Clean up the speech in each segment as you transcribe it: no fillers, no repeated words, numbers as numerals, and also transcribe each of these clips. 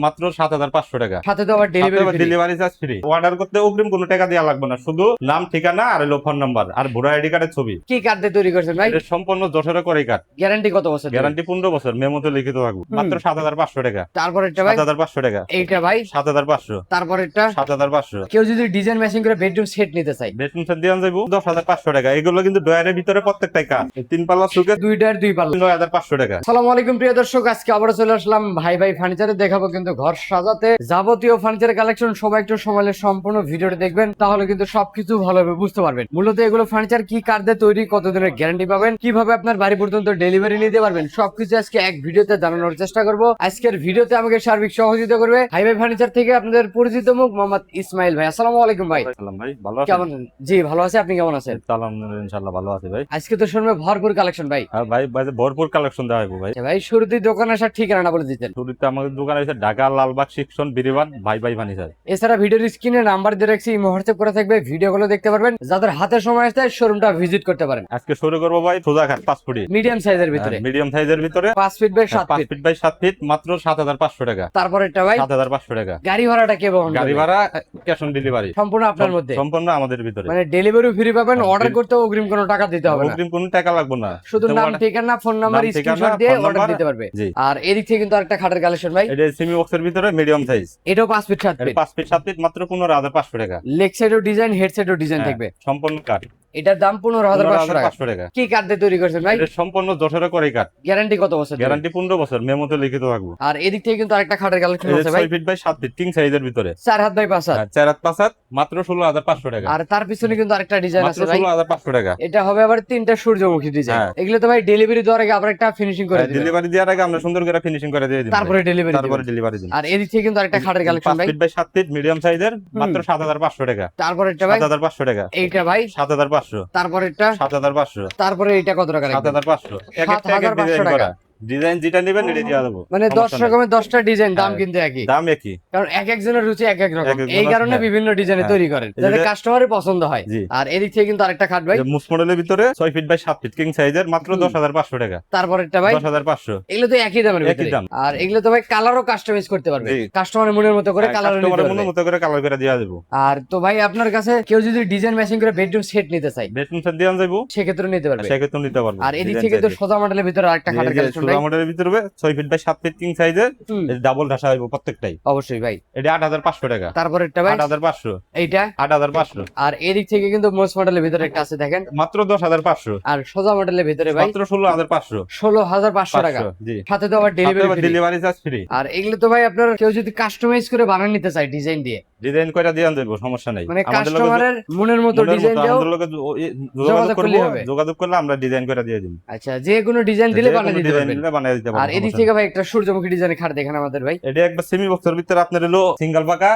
মাত্র 7,500 টাকা। সাথে তো আবার ডেলিভারি চার্জ ফ্রি। অর্ডার করতে অগ্রিম কোনো টাকা দেওয়া লাগবে না, শুধু নাম, ঠিকানা আর হলো ফোন নাম্বার আর ভোটার আইডি কার্ডের ছবি। কি কার্ড দিয়ে তৈরি করছেন ভাই? এটা সম্পূর্ণ যশোরে করে কার্ড। গ্যারান্টি কত বছর? গ্যারান্টি 15 বছর, মেমোতে লিখিত থাকবে। মাত্র 7,500 টাকা। তারপর এটা ভাই 7,500 টাকা। এইটা ভাই 7,500। তারপর এটা 7,500। কেউ যদি ডিজাইন ম্যাচিং করে বেডরুম সেট নিতে চাই, বেডরুম সেট দিয়ে যাবো 10,500 টাকা। এগুলো কিন্তু ডয়ারের ভিতরে প্রত্যেকটাই কাজ। 3 পাল্লা সুকে দুইটার দুই পাল্লা। 9,500 টাকা। আসসালামু আলাইকুম প্রিয় দর্শক, আজকে আবারও চলে আসলাম ভাই ভাই ফার্নিচারে। দেখাবো কিন্তু ঘর সাজাতে যাবতীয় ফার্নিচার কালেকশন। সবাই একটু সময় নিয়ে সম্পূর্ণ ভিডিওটা দেখবেন, তাহলে কিন্তু সবকিছু ভালোভাবে বুঝতে পারবেন। মূলত এগুলো ফার্নিচার কি কাঠ দিয়ে তৈরি, কতদিনের গ্যারান্টি পাবেন, কিভাবে আপনার বাড়ি পর্যন্ত ডেলিভারি নিতে পারবেন, সবকিছু আজকে এক ভিডিওতে জানানোর চেষ্টা করব। আজকের ভিডিওতে আমাকে সার্বিক সহযোগিতা করবে ভাই ভাই ফার্নিচার থেকে আপনাদের পরিচিত মুখ মোহাম্মদ ইসমাইল ভাই। আসসালামু আলাইকুম ভাই। সালাম ভাই, ভালো আছেন? কেমন? জি ভালো আছি, আপনি কেমন আছেন? আলহামদুলিল্লাহ, ইনশাআল্লাহ ভালো আছি ভাই। আজকে তো শুনবে ভরপুর কালেকশন ভাই। হ্যাঁ ভাই, ভরপুর কালেকশন দেওয়া হবে ভাই। আচ্ছা ভাই, শুরুতেই দোকান আসার ঠিকানা বলে দিতেন। শুরুতে আমাদের দোকান আছে ঢাকা লালবাগ সেকশন বিরিবান, ভাই ভাই ফার্নিচার। এছাড়া ভিডিওর স্ক্রিনে নাম্বার দিয়ে রাখছি, হোয়াটসঅ্যাপ করে থাকবে, ভিডিওগুলো দেখতে পারবেন। যাদের হাতে সময় আসছে শোরুমটা ভিজিট করতে পারেন। আজকে শুরু করবো ভাই সোজাঘাট 5 ফুটি মিডিয়াম সাইজের ভিতরে, মিডিয়াম সাইজের ভিতরে 5 feet by 7 5 feet. Feet by 7 feet, মাত্র 7,500 টাকা। তারপর এটা ভাই 7,500 টাকা। গাড়ি ভাড়াটা কে বহন গাড়ি করবে? ভাড়া ক্যাশ অন ডেলিভারি সম্পূর্ণ আপনার মধ্যে, সম্পূর্ণ আমাদের ভিতরে। মানে ডেলিভারি ফ্রি পাবেন। হ্যাঁ, অর্ডার করতে অগ্রিম কোনো টাকা দিতে হবে না, অগ্রিম কোনো টাকা লাগবে না, শুধু নাম, ঠিকানা, ফোন নাম্বার, নাম, ঠিকানা, স্ক্রিনশট দিয়ে ফোন অর্ডার নাম্বার। দিতে পারবে। জি। আর এদিক থেকে কিন্তু আরেকটা খাটের কালেকশন ভাই, এটা সেমি বক্সের ভিতরে মিডিয়াম সাইজ। এটাও 5 ফিট 7 ফিট। 5 ফিট 7 ফিট, মাত্র 15,500 টাকা। লেগ সাইডও ডিজাইন, হেড সাইডও ডিজাইন হ্যাঁ, থাকবে। সম্পূর্ণ কাঠ। এটার দাম 15,500 টাকা। 15,500 টাকা। কি কাঠ দিয়ে তৈরি করছেন ভাই? এটা সম্পূর্ণ যশোরে করে কাঠ। গ্যারান্টি কত বছর? গ্যারান্টি 15 বছর, মেমোতে লিখিত থাকবে। আর এদিক থেকে কিন্তু আরেকটা খাটের কালেকশন এটা আছে ভাই, 6 ফিট বাই 7 ফিট কিং সাইজের ভিতরে। 4 হাত বাই 5 হাত। 4 হাত 5 হাত, মাত্র 16,500 টাকা। আর তার পিছনে কিন্তু আরেকটা ডিজাইন মাত্র আছে ভাই, 16,500 টাকা। এটা হবে আবার 3টা সূর্যমুখী ডিজাইন। হ্যাঁ। এগুলো তো ভাই ডেলিভারি দেওয়ার আগে আবার একটা ফিনিশিং করে দিবেন, ডেলিভারি দেওয়ার আগে আমরা সুন্দর করে ফিনিশিং করে দিয়ে দিই, তারপরে ডেলিভারি তারপরে দিবেন। ডেলিভারি দিন। আর এদিক থেকে কিন্তু আরেকটা খাটের কালেকশন 5 ভাই, ফিট বাই 7 ফিট মিডিয়াম সাইজের, মাত্র 7,500 টাকা। তারপরে এটা ভাই 7,500 টাকা। এইটা ভাই 7,500। তারপরে এটা 7,500। তারপরে এইটা কত টাকা লাগবে? 7,500। এক একটা এক এক 7,500 ডিজাইন টাকা। করা। ডিজাইন যেটা নেবেন এটা দিয়ে দেবো, মানে 10 সমস্যা নেই। রকমের 10টা ডিজাইন, দাম হ্যাঁ, কিন্তু একই। দাম একই। কারণ এক একজনের রুচি এক এক রকম, এক এক এই জনের, কারণে হ্যাঁ। বিভিন্ন ডিজাইনে হ্যাঁ। তৈরি করেন এই যাতে যে- কাস্টমারের পছন্দ হয়। জি। আর এদিক থেকে কিন্তু আরেকটা খাট ভাই, মুস মডেলের ভিতরে 6 ফিট বাই 7 ফিট কিং সাইজের, মাত্র 10,500 টাকা। তারপর একটা ভাই 10,500। এগুলো তো একই দামের একই ভিতরে। দাম। আর এগুলো তো ভাই কালারও কাস্টমাইজ করতে পারবে, জি। কাস্টমারের মনের মতো করে কালার নিতে কাস্টমারের পারবে। মতো করে কালার করে দিয়ে দেবো। আর তো ভাই আপনার কাছে কেউ যদি ডিজাইন ম্যাচিং করে বেডরুম সেট নিতে চাই, বেডরুম সেট দিয়ে যাবো, সেক্ষেত্রে নিতে পারবে। সেক্ষেত্রে নিতে পারবো। আর এদিক থেকে তো সোজা মডেলের ভিতরে আরেকটা খাটের কালেকশন ভাই, মডেলের ভিতরে 6 ফিট বাই 7 ফিট কিং সাইজের, হুম, ডাবল ঢাসা হইব প্রত্যেকটাই। অবশ্যই ভাই। এটা 8,500 টাকা। তারপর একটা ভাই 8,500। এইটা। 8,500। আর এদিক থেকে কিন্তু মোস্ট মডেলের ভিতরে একটা আছে দেখেন, মাত্র 10,500। আর সোজা মডেলের ভিতরে ভাই মাত্র 16,500। 16,500 টাকা। জি। সাথে তো আবার ডেলিভারি। Delivery charge free. আর এগুলো তো ভাই আপনার কেউ যদি কাস্টমাইজ করে বানিয়ে নিতে চায় ডিজাইন দিয়ে, ডিজাইন করে দিয়ে দেবো, সমস্যা নাই। মানে আমাদের লগে কাস্টমারের মনের মতো ডিজাইন দিও, আমাদের লগে যোগাযোগ করলে করব, হবে। যোগাযোগ করলে আমরা ডিজাইন করে দিয়ে দিই। আচ্ছা, যে কোনো ডিজাইন দিলে বানিয়ে দিতে ডিজাইন পারবেন। দিলে বানিয়ে দিতে পারবো। আর এদিক থেকে ভাই একটা সূর্যমুখী ডিজাইনের খাট দেখেন আমাদের ভাই, এটা একবার সেমি বক্সের ভিতরে আপনার হলো সিঙ্গেল পাকা,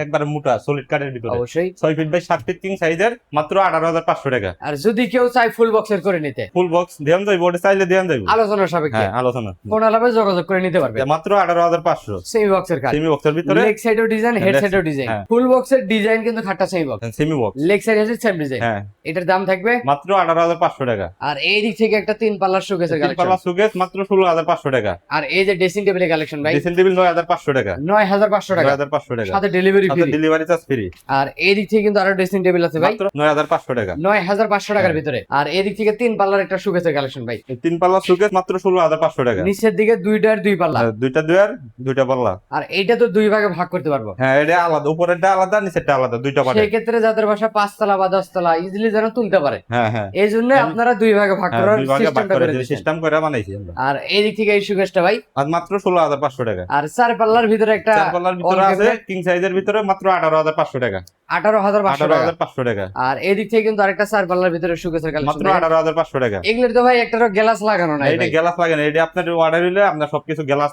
একবার মোটা সলিড কাঠের ভিতরে, অবশ্যই। 6 ফিট বাই 7 ফিট কিং সাইজের, মাত্র 18,500 টাকা। আর যদি কেউ চায় ফুল বক্সের করে নিতে, ফুল বক্স দেন যাইবো, ওটা চাইলে দেন যাইবো। আলোচনার সাপেক্ষে হ্যাঁ, আলোচনা। কোন আলাপে যোগাযোগ করে নিতে পারবে। মাত্র 18,500। সেমি বক্সের খাট, সেমি বক্সের ভিতরে লেগ সাইডও ডিজাইন, হেড সাইডও ডিজাইন। হ্যাঁ। ফুল বক্সের ডিজাইন কিন্তু খাটটা semi box, semi box. Leg side আছে সেম ডিজাইন। হ্যাঁ, এটার দাম থাকবে মাত্র 18,500 টাকা। আর এই দিক থেকে একটা 3 পাল্লার শোকেসের তিন কালেকশন, পাল্লা সুকেস, মাত্র 16,500 টাকা। আর এই যে ড্রেসিং টেবিলের কালেকশন ভাই, ড্রেসিং টেবিল 9,500 টাকা। 9,500 টাকা, 9,500 টাকা। সাথে delivery free. Delivery charge free. আর এই দিক থেকে কিন্তু আরো ড্রেসিং টেবিল আছে ভাই, মাত্র 9,500 টাকা। 9,500 টাকার ভিতরে। আর এই দিক থেকে 3 পাল্লার একটা শোকেসের কালেকশন ভাই, এই তিন পাল্লা সুকেস মাত্র 16,500 টাকা। নিচের দিকে দুইটার দুই পাল্লা। দুইটা দুয়ার, দুইটা পাল্লা। আর এইটা তো দুই ভাগে ভাগ করতে পারবো। হ্যাঁ, এটা আলাদা, উপরেরটা আলাদা, নিচেরটা আলাদা, দুইটা পারে। সেই ক্ষেত্রে যাদের বাসা 5 তলা বা 10 তলা ইজিলি যেন তুলতে পারে, হ্যাঁ হ্যাঁ, এই জন্য আপনারা দুই ভাগে ভাগ হ্যাঁ, করার দুই ভাগে ভাগ সিস্টেমটা করে করে দিয়েছেন। সিস্টেম করে বানাইছি আমরা। আর এই দিক থেকে এই শোকেসটা ভাই, আর মাত্র 16,500 টাকা। আর 4 পাল্লার ভিতরে একটা চার পাল্লার ভিতরে all আছে cabinet, কিং সাইজের ভিতরে, মাত্র 18,500 টাকা। 18,500 টাকা। 18,500 টাকা। আর এই দিক থেকে কিন্তু আরেকটা 4 পাল্লার ভিতরে শোকেসের মাত্র কালেকশন, 18,500 টাকা। এগুলোর তো ভাই একটারও গ্লাস লাগানো নাই এইটা ভাই। গ্লাস লাগে না, এটা আপনার অর্ডার হইলে আমরা সবকিছু গ্লাস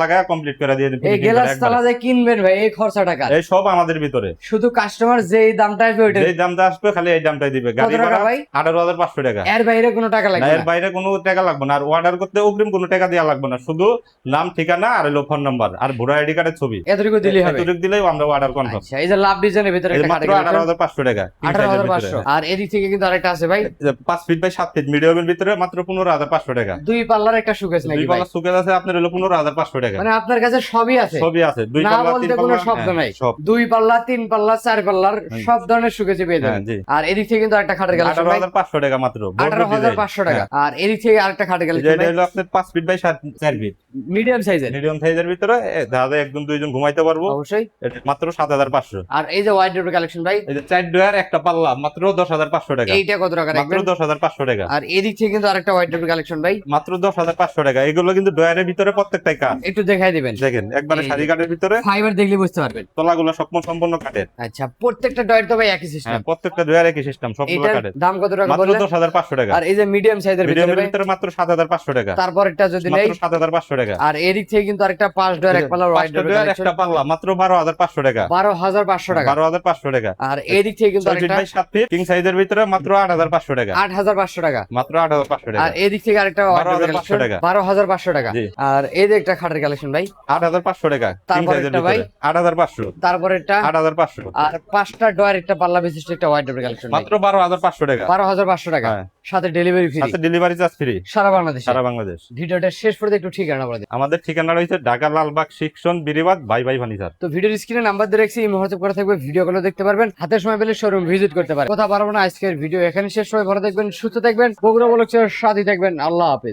লাগায় কমপ্লিট করে দিয়ে দিই। এই গ্লাস তালা যে কিনবেন ভাই, এই খরচা টাকা এই সব আমাদের ভিতরে। শুধু কাস্টমার যেই দামটা আসবে ওইটা, যেই দামটা আসবে খালি এই দামটাই দিবে। গাড়ি কত টাকা ভাড়া ভাই? 18,500 টাকা। এর বাইরে কোনো টাকা না, লাগবে এর না। বাইরে কোনো টাকা লাগবে না। আর অর্ডার করতে অগ্রিম কোনো টাকা দেওয়া লাগবে না, শুধু নাম, ঠিকানা আর হলো ফোন নাম্বার আর ভোটার আইডি কার্ডের ছবি। এতটুকু দিলেই হবে। এতটুকু দিলেই আমরা অর্ডার কনফার্ম। আচ্ছা, এই যে লাভ ডিজাইনের ভিতরে একটা মাত্র খাটের 18,500 টাকা। 18,500। আর এদিক থেকে কিন্তু আরেকটা আছে ভাই, 5 ফিট বাই 7 ফিট মিডিয়ামের ভিতরে মাত্র 15,500 টাকা। 2 পাল্লার একটা শোকেস নাকি দুই ভাই? পাল্লা সুকেস আছে আপনার হলো 15,500 টাকা। মানে আপনার কাছে সবই আছে, সবই আছে, 2 না পাল্লা 3 বলতে কোনো পাল্লা, শব্দ হ্যাঁ, নাই। সব। 2 পাল্লা 3 পাল্লা 4 পাল্লার সব ধরনের শোকেসই পেয়ে হ্যাঁ, যাবেন। জি। আর এদিক থেকে কিন্তু আরেকটা খাটের কালেকশন ভাই, 18,500 টাকা মাত্র। 18,500 টাকা। আর এদিক থেকে আরেকটা খাটের কালেকশন এটা ভাই, হলো আপনার 5 ফিট বাই 4 ফিট মিডিয়াম সাইজের মিডিয়াম সাইজের ভিতরে দাদা একজন দুইজন ঘুমাইতে পারবো। অবশ্যই। এটা মাত্র 7,500। আর এই যে ওয়াইড ডোর কালেকশন ভাই, এই যে 4 ডয়ার একটা পাল্লা মাত্র 10,500 টাকা। এইটা কত টাকা মাত্র রাখবেন? 10,500 টাকা। আর এদিক থেকে কিন্তু আরেকটা ওয়াইড ডোর কালেকশন ভাই, মাত্র 10,500 টাকা। এগুলো কিন্তু ডয়ারের ভিতরে প্রত্যেকটাই কাঠ। একটু দেখাই দিবেন। দেখেন একবারে এই- সারি কাঠের ভিতরে, ফাইবার দেখলে বুঝতে পারবেন। তলাগুলো সম্পূর্ণ কাঠের। আচ্ছা, প্রত্যেকটা ডয়ের তো ভাই একই সিস্টেম। হ্যাঁ, প্রত্যেকটা ডয়ার একই সিস্টেম, সবগুলো এটার কাঠের। দাম কত টাকা মাত্র বললেন? 10,500 টাকা। আর এই যে মিডিয়াম সাইজের ভিতরে মিডিয়ামের ভাই, ভিতরে মাত্র 7,500 টাকা। তারপরটা যদি নেই, মাত্র 7,500 টাকা। আর এদিক থেকে কিন্তু আরেকটা 5 ডয়ের এক পাল্লার ওয়াইড পাঁচটা ডোর ডয়ার কালেকশন, একটা পাল্লা মাত্র 12,500 টাকা। 12,500 টাকা। 12,500 টাকা। আর এদিক থেকে কিন্তু 6 ফিট আরেকটা বাই 7 ফিট কিং সাইজের ভিতরে মাত্র 8,500 টাকা। 8,500 টাকা। মাত্র 8,500 টাকা। আর এদিক থেকে আরেকটা 12,500 টাকা। 12,500 টাকা। জি। আর এই যে একটা খাটের কালেকশন ভাই, 8,500 টাকা কিং তারপর সাইজের একটা ভাই? ভিতরে 8,500। তারপরেরটা, 8,500। আর 5টা ডয়ের একটা পাল্লা বিশিষ্ট একটা ওয়াইড ডোর কালেকশন ভাই, মাত্র 12,500 টাকা। 12,500 টাকা। হ্যাঁ। সাথে ডেলিভারি ফ্রি সাথে ডেলিভারি চার্জ ফ্রি সারা বাংলাদেশে। সারা বাংলাদেশ। ভিডিওটা শেষ পর্যন্ত একটু ঠিকানা বলে দিন। আমাদের ঠিকানা রয়েছে ঢাকা লালবাগ সেকশন বিরিবাদ ভাই ভাই ফার্নিচার। তো ভিডিওর স্ক্রিনে নাম্বার দিয়ে রাখছি, এই মুহূর্তে করে থাকবে, ভিডিও গুলো দেখতে পারবেন, হাতের সময় পেলে শোরুম ভিজিট করতে পারেন। কথা পারবো না, আজকের ভিডিও এখানে শেষ। সবাই ভালো থাকবেন, সুস্থ থাকবেন, বগুড়া বলছেন সাথে থাকবেন। আল্লাহ হাফেজ।